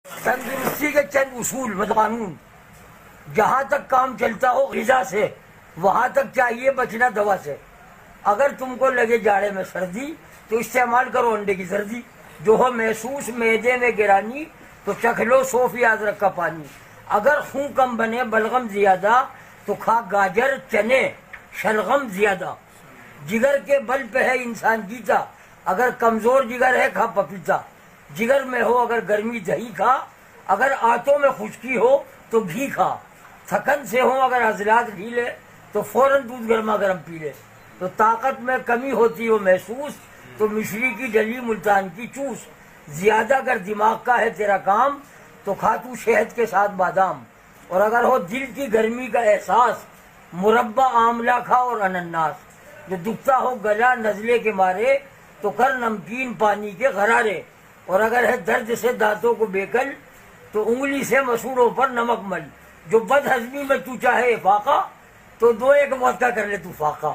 تندرستی کے چند اصول و قانون، جہاں تک کام چلتا ہو غذا سے وہاں تک چاہیے بچنا دوا سے۔ اگر تم کو لگے جاڑے میں سردی تو استعمال کرو انڈے کی سردی، جو ہو محسوس معدے میں گرانی تو چکھ لو 100 ادرک کا پانی۔ اگر خون کم بنے بلغم زیادہ تو کھا گاجر چنے شلغم زیادہ۔ جگر کے بل پہ ہے انسان جیتا، اگر کمزور جگر ہے کھا پپیتا۔ جگر میں ہو اگر گرمی دہی کھا، اگر آنتوں میں خشکی ہو تو گھی کھا۔ تھکن سے ہو اگر عضلات ڈھیلے تو فوراً دودھ گرما گرم پی لے۔ تو طاقت میں کمی ہوتی ہو محسوس تو مشری کی ڈلی ملتان کی چوس۔ زیادہ اگر دماغ کا ہے تیرا کام تو کھا تو شہد کے ساتھ بادام۔ اور اگر ہو دل کی گرمی کا احساس مربع آملہ کھا اور انناس۔ جو دکھتا ہو گلا نزلے کے مارے تو کر نمکین پانی کے غرارے۔ اور اگر ہے درد سے دانتوں کو بیکل تو انگلی سے مسوڑوں پر نمک مل۔ جو بد ہضمی میں تو چاہے افاقہ تو 2 ایک موت کا کر لے تو فاقہ۔